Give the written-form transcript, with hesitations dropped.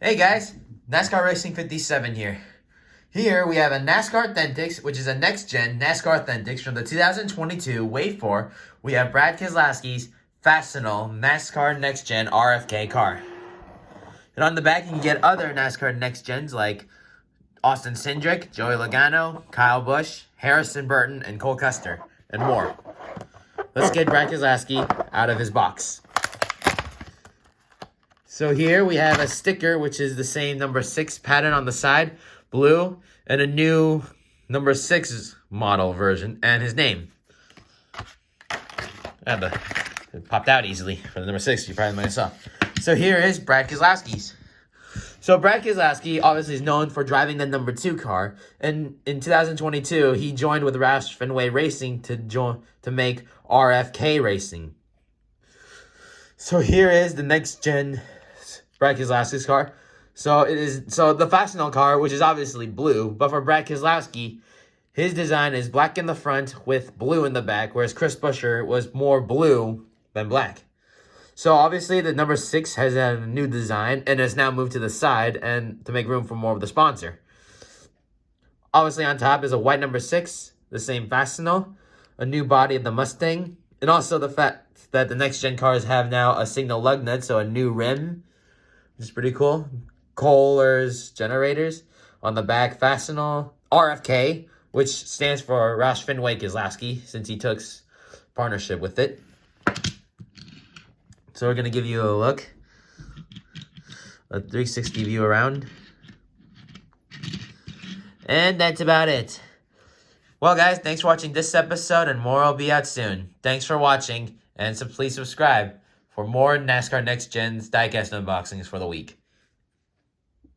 Hey guys, NASCAR Racing 57 here. Here we have a NASCAR Authentics, which is a next-gen NASCAR Authentics from the 2022 Wave 4. We have Brad Keselowski's Fastenal NASCAR Next Gen RFK car. And on the back, you can get other NASCAR Next Gens like Austin Cindric, Joey Logano, Kyle Busch, Harrison Burton, and Cole Custer, and more. Let's get Brad Keselowski out of his box. So here we have a sticker, which is the same number 6 pattern on the side, blue, and a new number 6 model version, and his name. It popped out easily for the number 6, you probably might have saw. So here is Brad Keselowski's. So Brad Keselowski obviously is known for driving the number 2 car, and in 2022 he joined with Roush Fenway Racing to make RFK Racing. So here is the next gen Brad Keselowski's car. So the Fastenal car, which is obviously blue, but for Brad Keselowski, his design is black in the front with blue in the back, whereas Chris Buescher was more blue than black. So obviously the number 6 has a new design and has now moved to the side and to make room for more of the sponsor. Obviously on top is a white number 6, the same Fastenal, a new body of the Mustang, and also the fact that the next gen cars have now a signal lug nut, so a new rim, which is pretty cool. Kohler's generators on the back, Fastenal, RFK, which stands for Roush Fenway Keselowski, since he took partnership with it. So we're going to give you a look, a 360 view around. And that's about it. Well, guys, thanks for watching this episode, and more will be out soon. Thanks for watching, and please subscribe for more NASCAR Next Gen's Diecast unboxings for the week.